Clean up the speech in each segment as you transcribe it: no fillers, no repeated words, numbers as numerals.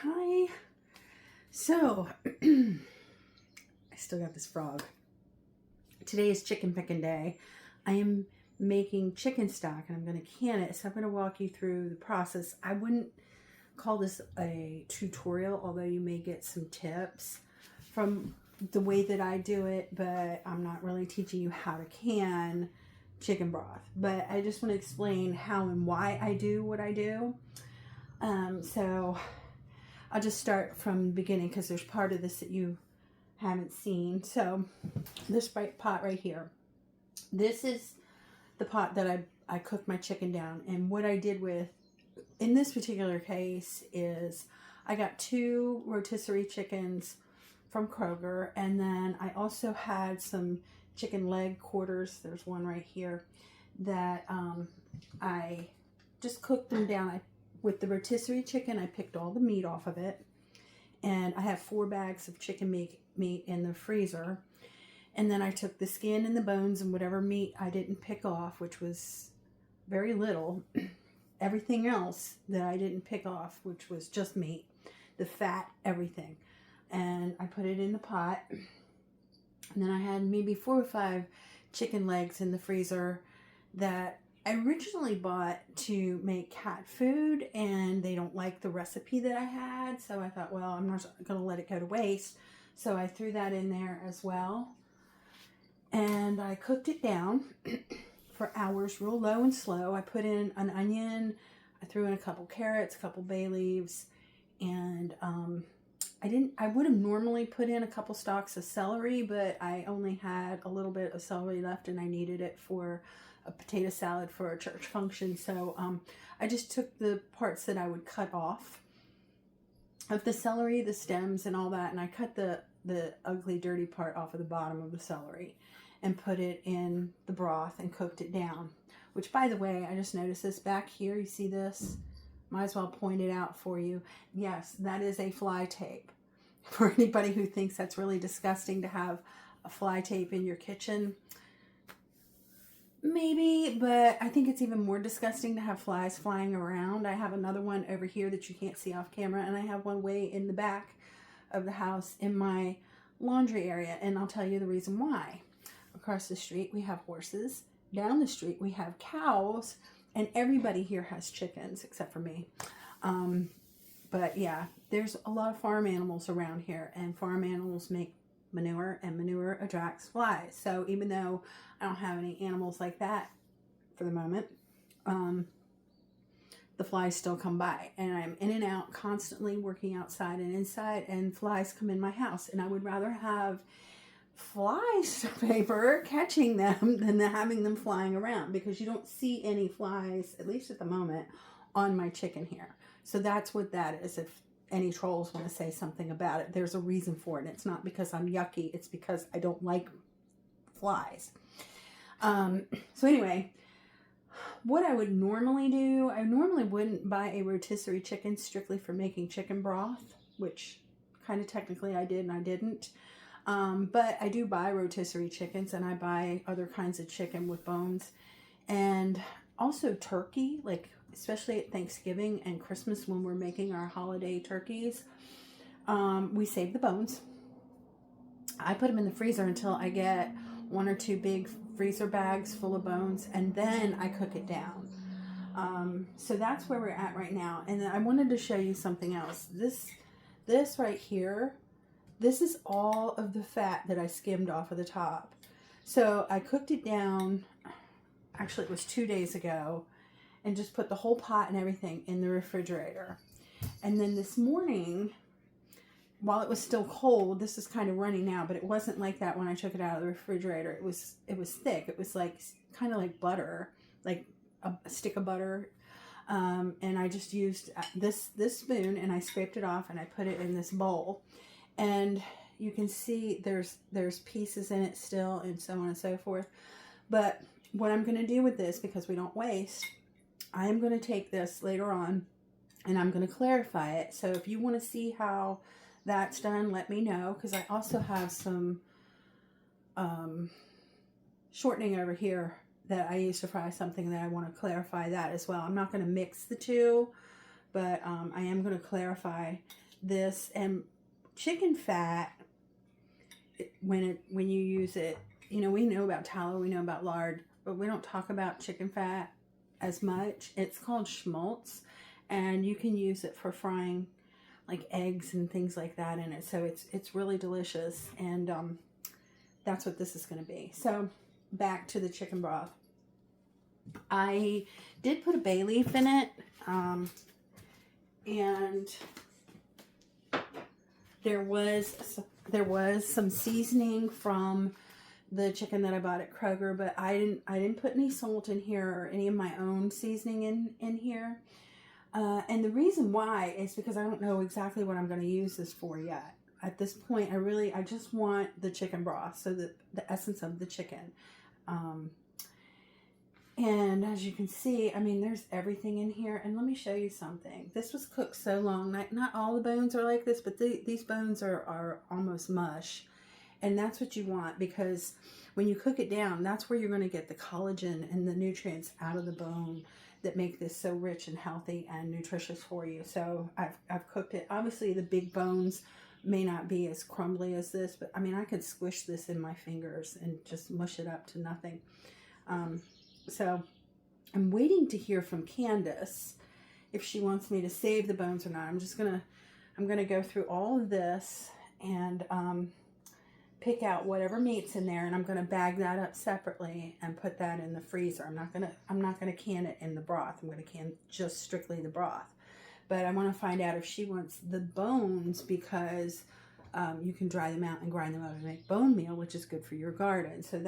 Hi. So, I still got this frog. Today is chicken picking day. I am making chicken stock and I'm going to can it. So I'm going to walk you through the process. I wouldn't call this a tutorial, although you may get some tips from the way that I do it, but I'm not really teaching you how to can chicken broth. But I just want to explain how and why I do what I do. So I'll just start from the beginning because there's part of this that you haven't seen. So this pot right here, this is the pot that I cooked my chicken down. And what I did with, in this particular case, is I got 2 rotisserie chickens from Kroger. And then I also had some chicken leg quarters. There's one right here that I just cooked them down. With the rotisserie chicken, I picked all the meat off of it. And I have 4 bags of chicken meat in the freezer. And then I took the skin and the bones and whatever meat I didn't pick off, which was very little. Everything else that I didn't pick off, which was just meat, the fat, everything. And I put it in the pot. And then I had maybe 4 or 5 chicken legs in the freezer that I originally bought to make cat food, and they don't like the recipe that I had. So I thought, well, I'm not going to let it go to waste. So I threw that in there as well. And I cooked it down for hours, real low and slow. I put in an onion. I threw in a couple carrots, a couple bay leaves. And I would have normally put in a couple stalks of celery, but I only had a little bit of celery left and I needed it for a potato salad for a church function. So I just took the parts that I would cut off of the celery, the stems and all that, and I cut the ugly dirty part off of the bottom of the celery and put it in the broth and cooked it down. Which, by the way, I just noticed this back here. You see this? Might as well point it out for you. Yes, that is a fly tape. For anybody who thinks that's really disgusting to have a fly tape in your kitchen, maybe, but I think it's even more disgusting to have flies flying around. I have another one over here that you can't see off camera, and I have one way in the back of the house in my laundry area, and I'll tell you the reason why. Across the street we have horses, down the street we have cows, and everybody here has chickens except for me. But yeah, there's a lot of farm animals around here, and farm animals make manure, and manure attracts flies. So even though I don't have any animals like that for the moment, the flies still come by, and I'm in and out constantly working outside and inside, and flies come in my house, and I would rather have flies paper catching them than having them flying around, because you don't see any flies, at least at the moment, on my chicken here. So that's what that is. If any trolls want to say something about it, there's a reason for it. It's not because I'm yucky. It's because I don't like flies. So anyway, what I would normally do, I normally wouldn't buy a rotisserie chicken strictly for making chicken broth, which kind of technically I did and I didn't. But I do buy rotisserie chickens, and I buy other kinds of chicken with bones, and also turkey, like especially at Thanksgiving and Christmas when we're making our holiday turkeys. We save the bones. I put them in the freezer until I get 1 or 2 big freezer bags full of bones, and then I cook it down. So that's where we're at right now. And then I wanted to show you something else. This right here, this is all of the fat that I skimmed off of the top. So I cooked it down, actually it was 2 days ago, and just put the whole pot and everything in the refrigerator. And then this morning, while it was still cold, this is kind of runny now, but it wasn't like that when I took it out of the refrigerator. It was thick. It was like kind of like butter, like a stick of butter. And I just used this spoon, and I scraped it off, and I put it in this bowl. And you can see there's pieces in it still, and so on and so forth. But what I'm going to do with this, because we don't waste, I am going to take this later on and I'm going to clarify it. So if you want to see how that's done, let me know, because I also have some shortening over here that I use to fry something that I want to clarify that as well. I'm not going to mix the two, but I am going to clarify this. And chicken fat, when you use it, you know, we know about tallow, we know about lard, but we don't talk about chicken fat as much. It's called schmaltz, and you can use it for frying like eggs and things like that in it. So it's really delicious, and that's what this is going to be. So back to the chicken broth. I did put a bay leaf in it, and there was some seasoning from the chicken that I bought at Kroger, but I didn't put any salt in here or any of my own seasoning in here. And the reason why is because I don't know exactly what I'm going to use this for yet. At this point, I just want the chicken broth, so the essence of the chicken. And as you can see, I mean, there's everything in here. And let me show you something. This was cooked so long. Not all the bones are like this, but these bones are almost mush. And that's what you want, because when you cook it down, that's where you're going to get the collagen and the nutrients out of the bone that make this so rich and healthy and nutritious for you. So I've cooked it. Obviously, the big bones may not be as crumbly as this, but I mean, I could squish this in my fingers and just mush it up to nothing. So I'm waiting to hear from Candace if she wants me to save the bones or not. I'm gonna go through all of this and pick out whatever meat's in there, and I'm gonna bag that up separately and put that in the freezer. I'm not gonna can it in the broth. I'm gonna can just strictly the broth. But I want to find out if she wants the bones, because you can dry them out and grind them up and make bone meal, which is good for your garden. So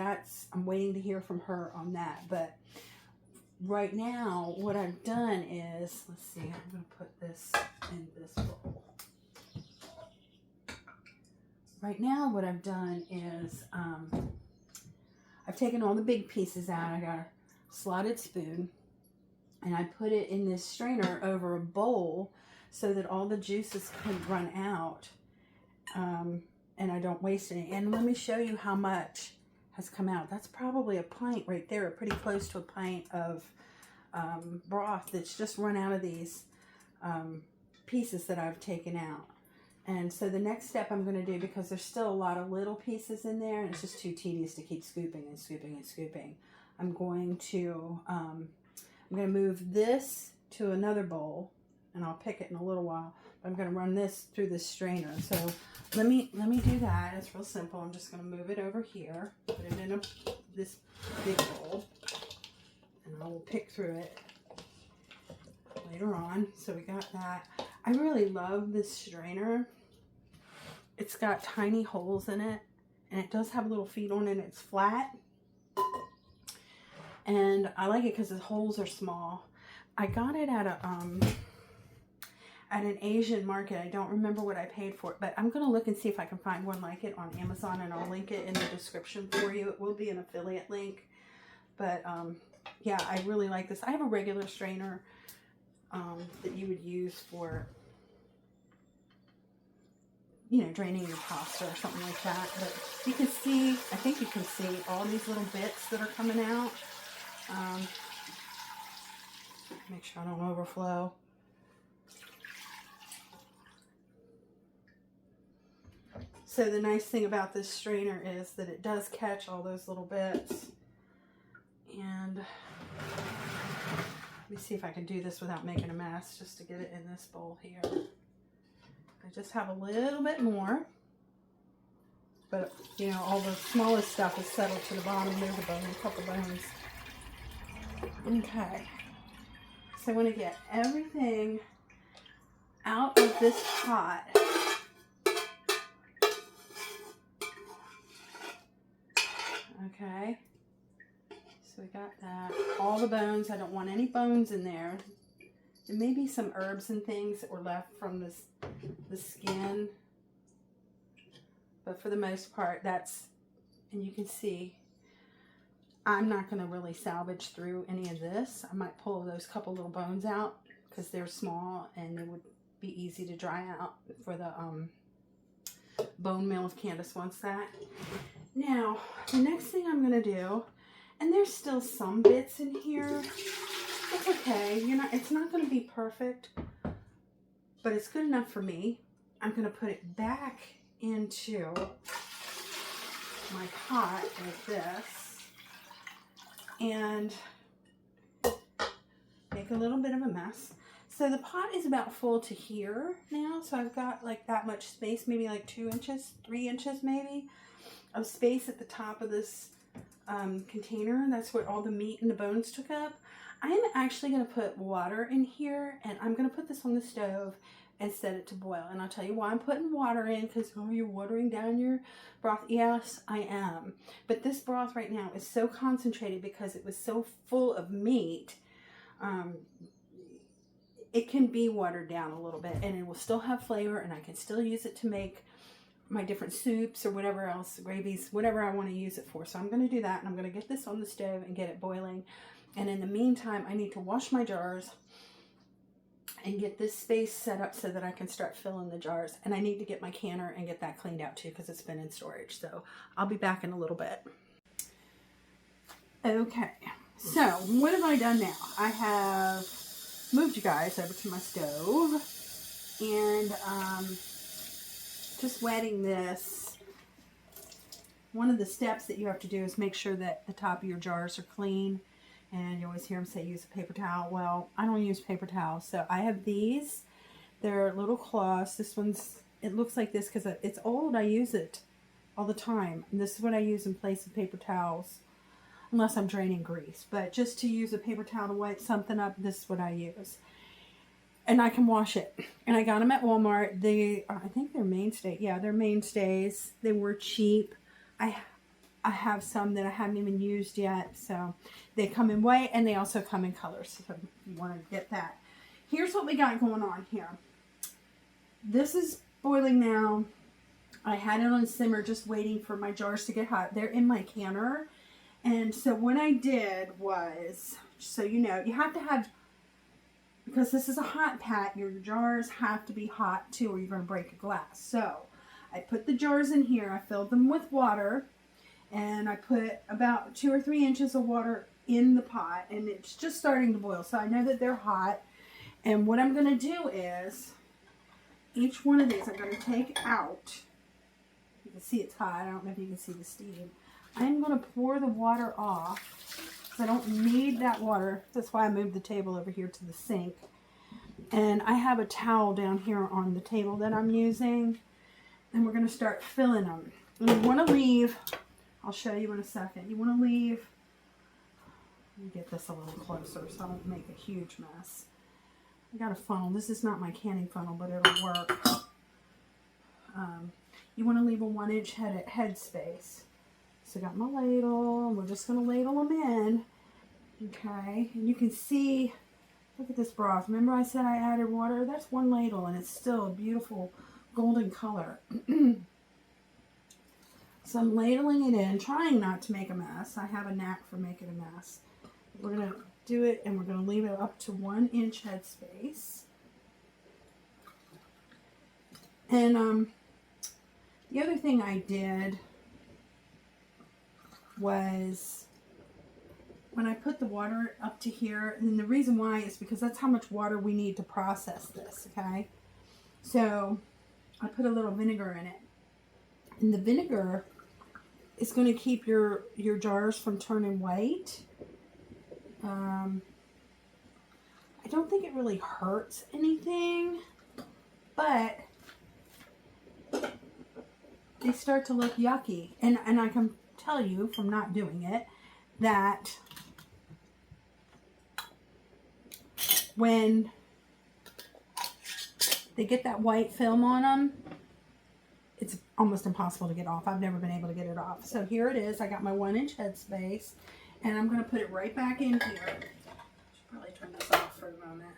I'm waiting to hear from her on that. But right now, what I've done is, let's see, I'm going to put this in this bowl. Right now, what I've done is I've taken all the big pieces out. I got a slotted spoon, and I put it in this strainer over a bowl so that all the juices can run out. And I don't waste any. And let me show you how much has come out. That's probably a pint right there, pretty close to a pint of broth that's just run out of these pieces that I've taken out. And so the next step I'm going to do, because there's still a lot of little pieces in there, and it's just too tedious to keep scooping and scooping and scooping, I'm going to move this to another bowl, and I'll pick it in a little while. I'm going to run this through this strainer. So let me do that. It's real simple. I'm just going to move it over here, put it in this big bowl, and I will pick through it later on. So we got that. I really love this strainer. It's got tiny holes in it, and it does have little feet on it. It's flat, and I like it because the holes are small. I got it at an Asian market. I don't remember what I paid for it, but I'm going to look and see if I can find one like it on Amazon, and I'll link it in the description for you. It will be an affiliate link. But yeah, I really like this. I have a regular strainer that you would use for, you know, draining your pasta or something like that. But you can see, I think you can see all these little bits that are coming out. Make sure I don't overflow. So the nice thing about this strainer is that it does catch all those little bits. And let me see if I can do this without making a mess, just to get it in this bowl here. I just have a little bit more, but you know, all the smallest stuff is settled to the bottom. There's a bone, a couple bones. Okay, so I want to get everything out of this pot. Okay, so we got that. All the bones. I don't want any bones in there. There may be some herbs and things that were left from the skin, but for the most part, that's, and you can see, I'm not going to really salvage through any of this. I might pull those couple little bones out because they're small and they would be easy to dry out for the bone meal if Candace wants that. Now, the next thing I'm going to do, and there's still some bits in here. It's okay. It's not going to be perfect, but it's good enough for me. I'm going to put it back into my pot like this and make a little bit of a mess. So the pot is about full to here now. So I've got like that much space, maybe like 2 inches, 3 inches maybe of space at the top of this container. That's what all the meat and the bones took up. I'm actually going to put water in here, and I'm going to put this on the stove and set it to boil. And I'll tell you why I'm putting water in, because, oh, you're watering down your broth. Yes, I am. But this broth right now is so concentrated because it was so full of meat. It can be watered down a little bit, and it will still have flavor, and I can still use it to make my different soups or whatever else, gravies, whatever I want to use it for. So I'm going to do that, and I'm going to get this on the stove and get it boiling. And in the meantime, I need to wash my jars and get this space set up so that I can start filling the jars. And I need to get my canner and get that cleaned out too, because it's been in storage. So I'll be back in a little bit. Okay, so what have I done now? I have moved you guys over to my stove and just wetting this. One of the steps that you have to do is make sure that the top of your jars are clean. And you always hear them say use a paper towel. Well, I don't use paper towels. So I have these. They're little cloths. This one's, it looks like this because it's old. I use it all the time. And this is what I use in place of paper towels. Unless I'm draining grease. But just to use a paper towel to wipe something up, this is what I use. And I can wash it. And I got them at Walmart. I think they're mainstay. Yeah, they're mainstays. They were cheap. I have some that I haven't even used yet. So they come in white and they also come in colors. So if you want to get that. Here's what we got going on here. This is boiling now. I had it on simmer just waiting for my jars to get hot. They're in my canner. And so what I did was, so you know, you have to have, because this is a hot pat, your jars have to be hot too or you're going to break a glass. So I put the jars in here. I filled them with water. And I put about 2 or 3 inches of water in the pot. And it's just starting to boil. So I know that they're hot. And what I'm going to do is, each one of these I'm going to take out. You can see it's hot. I don't know if you can see the steam. I'm going to pour the water off. Because I don't need that water. That's why I moved the table over here to the sink. And I have a towel down here on the table that I'm using. And we're going to start filling them. And you want to leave... I'll show you in a second. You want to leave, let me get this a little closer so I don't make a huge mess. I got a funnel. This is not my canning funnel, but it'll work. You want to leave a 1-inch head space. So I got my ladle, and we're just going to ladle them in. Okay, and you can see, look at this broth. Remember I said I added water? That's 1 ladle, and it's still a beautiful golden color. So I'm ladling it in, trying not to make a mess. I have a knack for making a mess. We're going to do it, and we're going to leave it up to 1-inch head space. And the other thing I did was, when I put the water up to here, and the reason why is because that's how much water we need to process this, okay? So I put a little vinegar in it. And the vinegar is going to keep your jars from turning white. I don't think it really hurts anything, but they start to look yucky. And I can tell you from not doing it that when they get that white film on them, it's almost impossible to get off. I've never been able to get it off. So here it is. I got my 1-inch head space, and I'm going to put it right back in here. Should probably turn this off for a moment.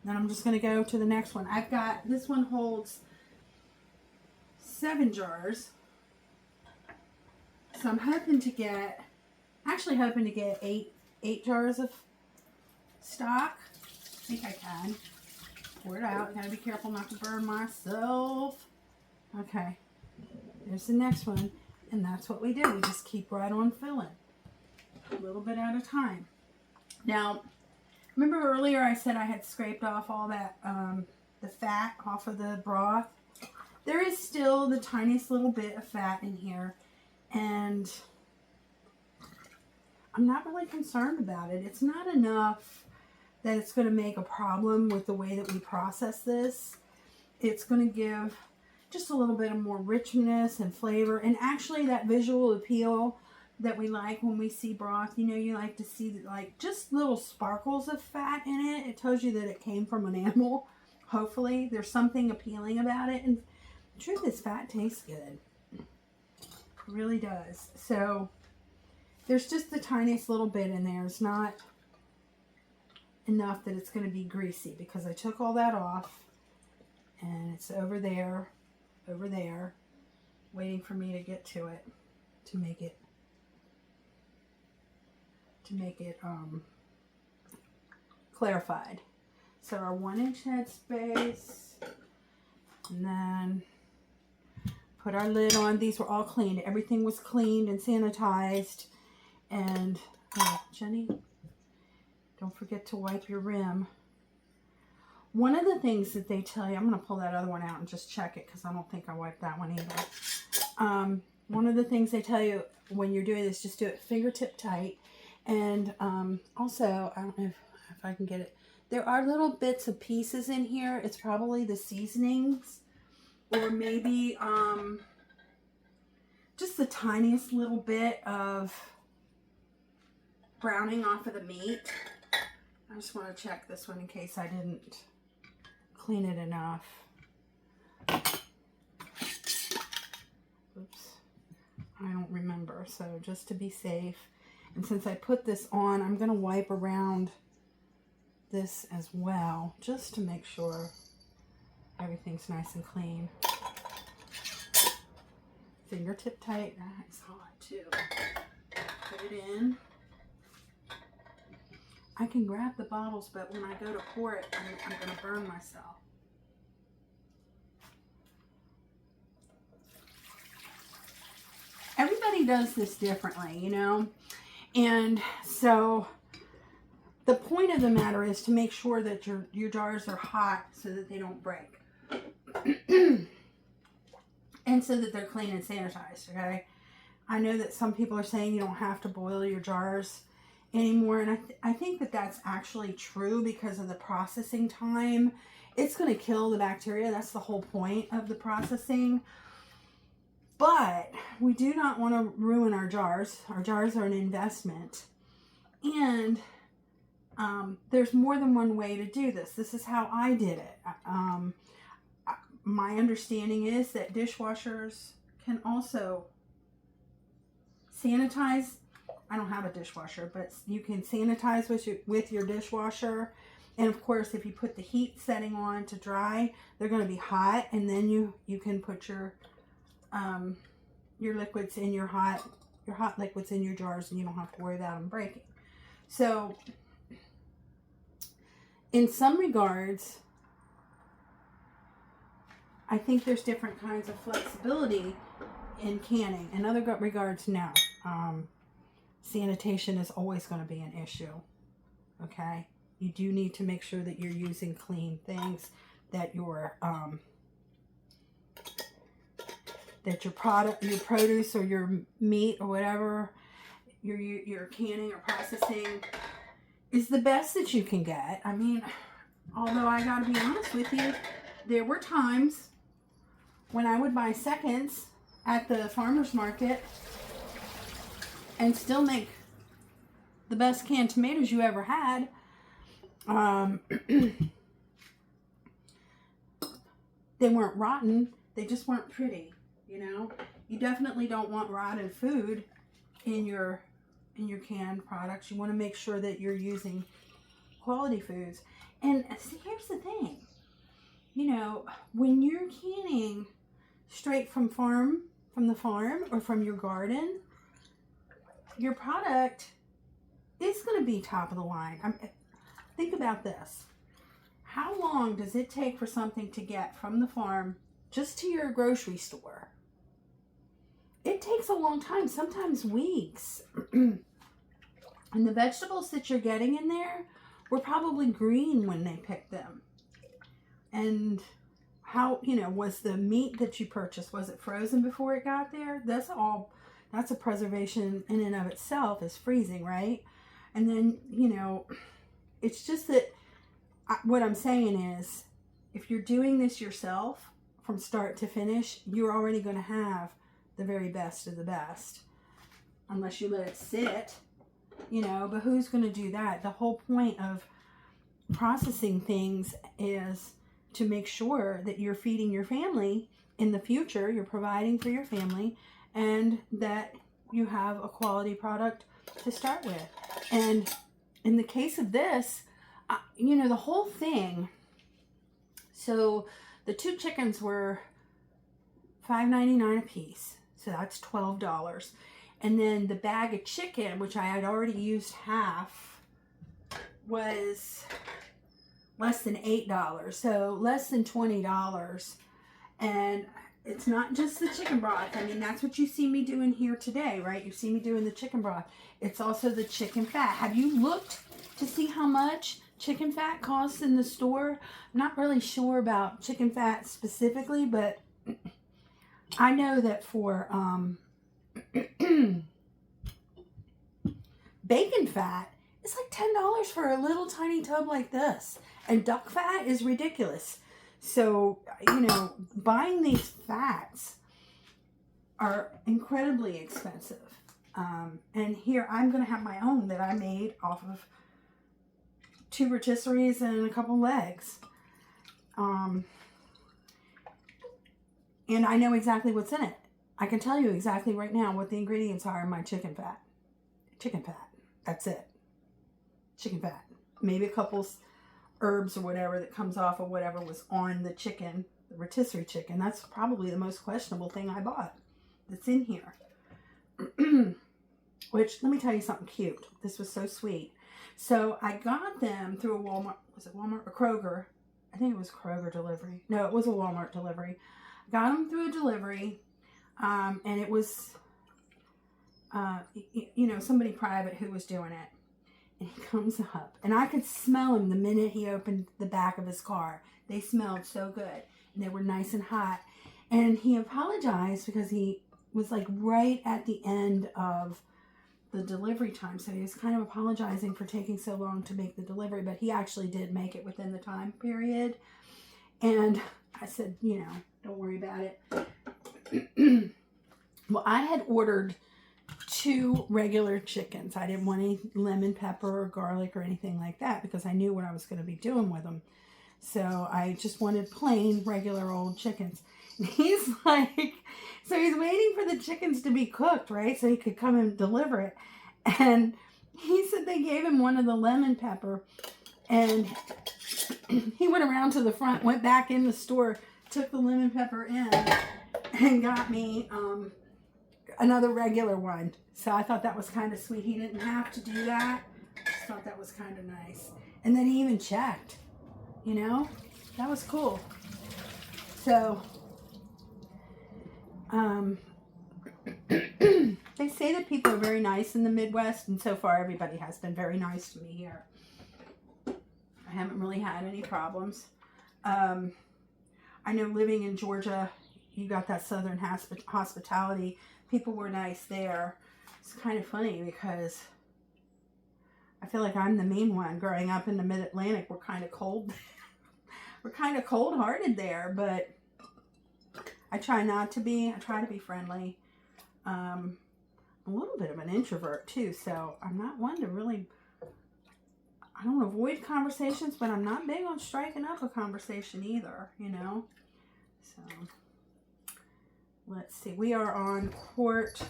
Then I'm just going to go to the next one. I've got, this one holds 7 jars. So I'm hoping to get, actually hoping to get 8 jars of stock. I think I can. Pour it out. Gotta be careful not to burn myself. Okay, there's the next one, and that's what we do. We just keep right on filling, a little bit at a time. Now, remember earlier I said I had scraped off all that, the fat off of the broth? there is still the tiniest little bit of fat in here, and I'm not really concerned about it. It's not enough that it's going to make a problem with the way that we process this. It's going to give just a little bit of more richness and flavor, and actually that visual appeal that we like when we see broth. You know, you like to see like just little sparkles of fat in it. It tells you that it came from an animal. Hopefully there's something appealing about it, and the truth is fat tastes good. It really does. So there's just the tiniest little bit in there. It's not enough that it's going to be greasy, because I took all that off, and it's over there, waiting for me to get to it, to make it clarified. So our 1-inch headspace, and then put our lid on. These were all cleaned. Everything was cleaned and sanitized. And Jenny, don't forget to wipe your rim. One of the things that they tell you, I'm going to pull that other one out and just check it, because I don't think I wiped that one either. One of the things they tell you when you're doing this, just do it fingertip tight. And also, I don't know if I can get it. There are little bits of pieces in here. It's probably the seasonings, or maybe just the tiniest little bit of browning off of the meat. I just want to check this one in case I didn't clean it enough. Oops. I don't remember. So just to be safe. And since I put this on, I'm going to wipe around this as well, just to make sure everything's nice and clean. Fingertip tight. That's hot too. Put it in. I can grab the bottles, but when I go to pour it, I'm going to burn myself. Everybody does this differently, you know? And so the point of the matter is to make sure that your jars are hot so that they don't break. And so that they're clean and sanitized, okay? I know that some people are saying you don't have to boil your jars anymore, and I think that that's actually true because of the processing time. It's going to kill the bacteria. That's the whole point of the processing. But we do not want to ruin our jars. Our jars are an investment. And there's more than one way to do this. This is how I did it. My understanding is that dishwashers can also sanitize. I don't have a dishwasher, but you can sanitize with your dishwasher. And of course, if you put the heat setting on to dry, they're going to be hot, and then you can put your liquids in your hot liquids in your jars, and you don't have to worry about them breaking. So in some regards, I think there's different kinds of flexibility in canning. In other regards, no. Sanitation is always going to be an issue. Okay? You do need to make sure that you're using clean things, that your produce or your meat or whatever you're canning or processing is the best that you can get. I mean, although I gotta be honest with you, there were times when I would buy seconds at the farmer's market and still make the best canned tomatoes you ever had. They weren't rotten, they just weren't pretty, you know. You definitely don't want rotten food in your canned products. You want to make sure that you're using quality foods. And see, here's the thing. You know, when you're canning straight from the farm or from your garden, your product is going to be top of the line. Think about this. How long does it take for something to get from the farm just to your grocery store? It takes a long time, sometimes weeks. And the vegetables that you're getting in there were probably green when they picked them. And how, you know, was the meat that you purchased, was it frozen before it got there? That's a preservation in and of itself, is freezing, right? And then, you know, it's just that what I'm saying is, if you're doing this yourself from start to finish, you're already going to have the very best of the best, unless you let it sit, you know. But who's going to do that? The whole point of processing things is to make sure that you're feeding your family in the future, you're providing for your family, and that you have a quality product to start with. And in the case of this, you know, the whole thing, so the 2 chickens were $5.99 a piece, so that's $12. And then the bag of chicken, which I had already used half, was less than $8, so less than $20. And it's not just the chicken broth. I mean, that's what you see me doing here today, right? You see me doing the chicken broth. It's also the chicken fat. Have you looked to see how much chicken fat costs in the store? I'm not really sure about chicken fat specifically, but I know that for bacon fat, it's like $10 for a little tiny tub like this. And duck fat is ridiculous. So, you know, buying these fats are incredibly expensive. And here I'm going to have my own that I made off of 2 rotisseries and a couple legs. And I know exactly what's in it. I can tell you exactly right now what the ingredients are in my chicken fat. Chicken fat. That's it. Chicken fat. Maybe a couple herbs or whatever that comes off of whatever was on the chicken, the rotisserie chicken. That's probably the most questionable thing I bought that's in here. Which, let me tell you something cute. This was so sweet. So I got them through a Walmart. Was it Walmart or Kroger? I think it was Kroger delivery. No, it was a Walmart delivery. Got them through a delivery. And it was, you know, somebody private who was doing it. And he comes up, and I could smell him the minute he opened the back of his car. They smelled so good, and they were nice and hot. And he apologized because he was like right at the end of the delivery time. So he was kind of apologizing for taking so long to make the delivery, but he actually did make it within the time period. And I said, you know, don't worry about it. Well, I had ordered 2 regular chickens. I didn't want any lemon pepper or garlic or anything like that because I knew what I was going to be doing with them. So I just wanted plain, regular old chickens. And he's like, so he's waiting for the chickens to be cooked, right? So he could come and deliver it. And he said they gave him one of the lemon pepper. And he went around to the front, went back in the store, took the lemon pepper in, and got me another regular one. So I thought that was kind of sweet. He didn't have to do that. I just thought that was kind of nice. And then he even checked, you know, that was cool. So, they say that people are very nice in the Midwest, and so far everybody has been very nice to me here. I haven't really had any problems. I know living in Georgia, you got that Southern hospitality. People were nice there. It's kind of funny because I feel like I'm the mean one. Growing up in the Mid-Atlantic, we're kind of cold. We're kind of cold-hearted there, but I try not to be. I try to be friendly. I'm a little bit of an introvert too, so I'm not one to really, I don't avoid conversations, but I'm not big on striking up a conversation either, you know. So let's see. We are on quart.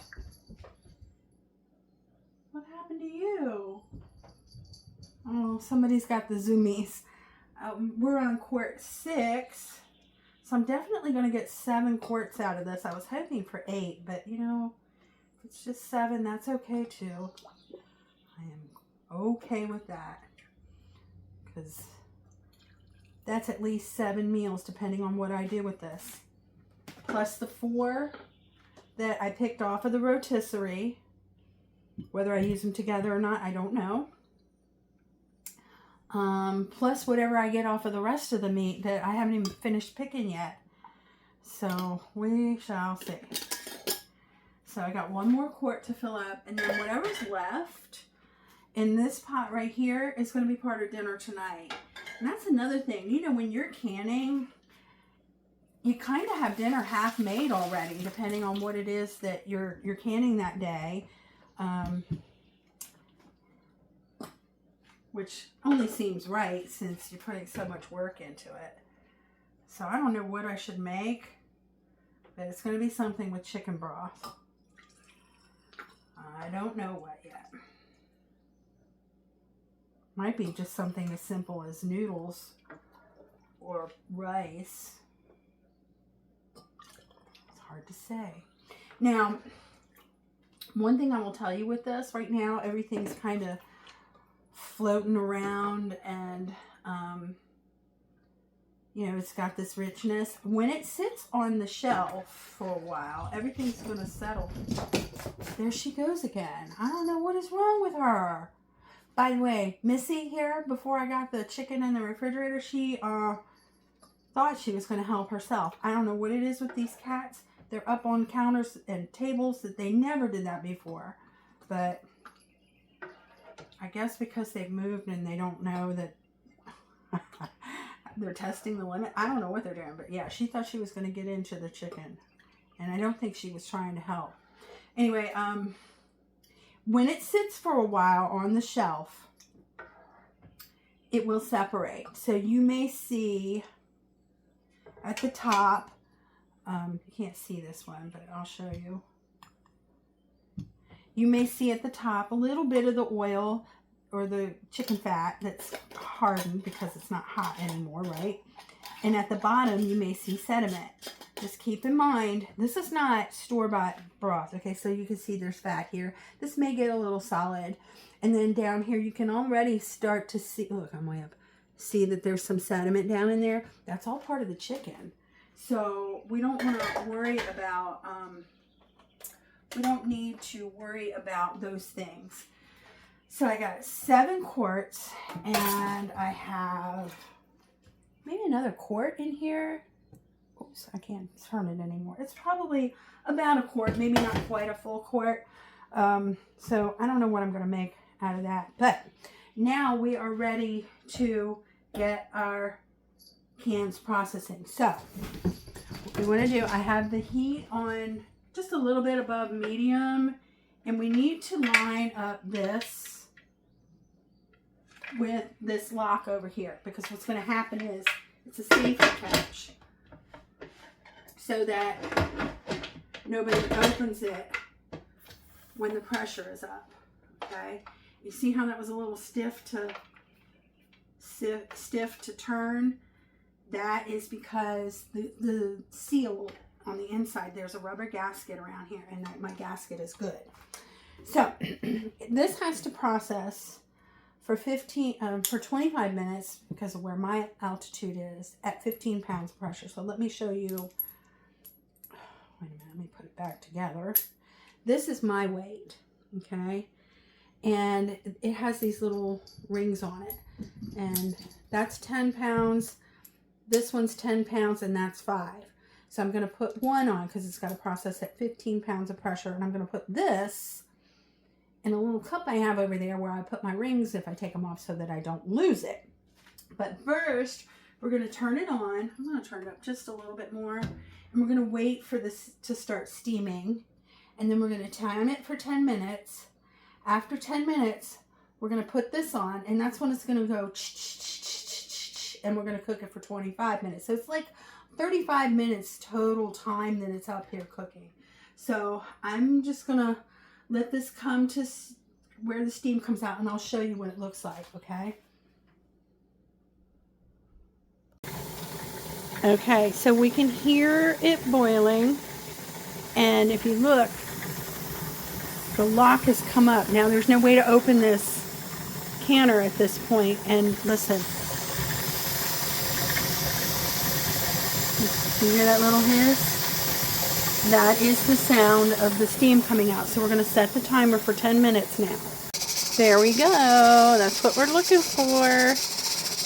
What happened to you? Oh, somebody's got the zoomies. We're on quart 6. So I'm definitely going to get 7 quarts out of this. I was hoping for 8, but you know, if it's just 7, that's okay too. I am okay with that. Because that's at least 7 meals depending on what I do with this. Plus the 4 that I picked off of the rotisserie. Whether I use them together or not, I don't know. plus whatever I get off of the rest of the meat that I haven't even finished picking yet. So we shall see. So I got 1 more quart to fill up, and then whatever's left in this pot right here is going to be part of dinner tonight. And that's another thing. You know, when you're canning, you kind of have dinner half made already, depending on what it is that you're canning that day. Which only seems right since you're putting so much work into it. So I don't know what I should make, but it's going to be something with chicken broth. I don't know what yet. Might be just something as simple as noodles or rice. It's hard to say. Now, one thing I will tell you with this, right now everything's kind of floating around, and you know, it's got this richness. When it sits on the shelf for a while, everything's going to settle. There she goes again. I don't know what is wrong with her. By the way, Missy here, before I got the chicken in the refrigerator, she thought she was going to help herself. I don't know what it is with these cats. They're up on counters and tables that they never did that before. But I guess because they've moved and they don't know that they're testing the limit. I don't know what they're doing, but yeah, she thought she was going to get into the chicken. And I don't think she was trying to help. Anyway, when it sits for a while on the shelf, it will separate. So you may see at the top, you can't see this one, but I'll show you. You may see at the top a little bit of the oil or the chicken fat that's hardened because it's not hot anymore, right? And at the bottom, you may see sediment. Just keep in mind, this is not store-bought broth, okay? So you can see there's fat here. This may get a little solid. And then down here, you can already start to see, look, I'm way up. See that there's some sediment down in there? That's all part of the chicken. So we don't want to worry about, we don't need to worry about those things. So I got 7 quarts, and I have maybe another quart in here. Oops, I can't turn it anymore. It's probably about a quart, maybe not quite a full quart. So I don't know what I'm going to make out of that. But now we are ready to get our cans processing. So what we want to do, I have the heat on just a little bit above medium, and we need to line up this with this lock over here, because what's going to happen is it's a safety catch so that nobody opens it when the pressure is up. Okay, you see how that was a little stiff to turn? That is because the seal on the inside, there's a rubber gasket around here, and my gasket is good. So this has to process for 25 minutes because of where my altitude is at 15 pounds of pressure. So let me show you. Wait a minute, let me put it back together. This is my weight, okay? And it has these little rings on it. And that's 10 pounds. This one's 10 pounds, and that's 5. So I'm going to put 1 on because it's got to process at 15 pounds of pressure. And I'm going to put this in a little cup I have over there where I put my rings if I take them off so that I don't lose it. But first, we're going to turn it on. I'm going to turn it up just a little bit more. And we're going to wait for this to start steaming. And then we're going to time it for 10 minutes. After 10 minutes, we're going to put this on. And that's when it's going to go and we're going to cook it for 25 minutes. So it's like 35 minutes total time that it's up here cooking. So I'm just going to let this come to where the steam comes out, and I'll show you what it looks like, okay? Okay, so we can hear it boiling, and if you look, the lock has come up. Now there's no way to open this canner at this point, and listen. You hear that little hiss? That is the sound of the steam coming out. So we're going to set the timer for 10 minutes now. There we go. That's what we're looking for.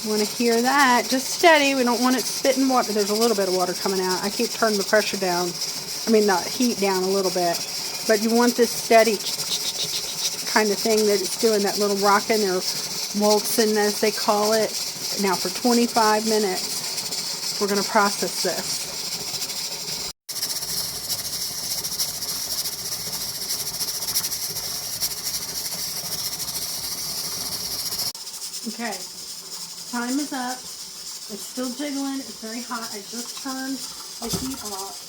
You want to hear that. Just steady. We don't want it spitting water. There's a little bit of water coming out. I keep turning the pressure down. I mean, the heat down a little bit. But you want this steady kind of thing that it's doing, that little rocking or waltzing as they call it. Now for 25 minutes, we're going to process this. Okay, time is up. It's still jiggling. It's very hot. I just turned the heat off.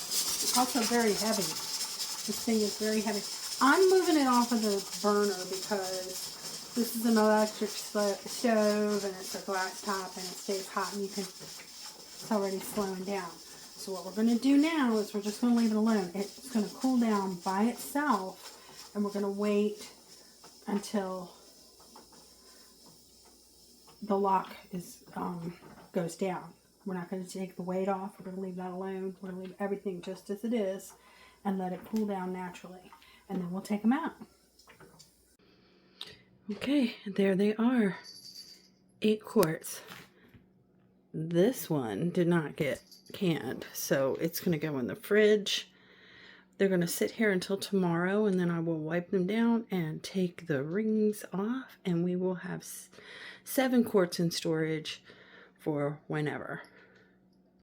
It's also very heavy. This thing is very heavy. I'm moving it off of the burner because this is an electric stove and it's a glass top and it stays hot and it's already slowing down. So what we're going to do now is we're just going to leave it alone. It's going to cool down by itself and we're going to wait until the lock goes down. We're not going to take the weight off. We're going to leave that alone. We're going to leave everything just as it is and let it cool down naturally. And then we'll take them out. Okay, there they are. 8 quarts. This one did not get canned, so it's going to go in the fridge. They're going to sit here until tomorrow, and then I will wipe them down and take the rings off, and we will have 7 quarts in storage for whenever.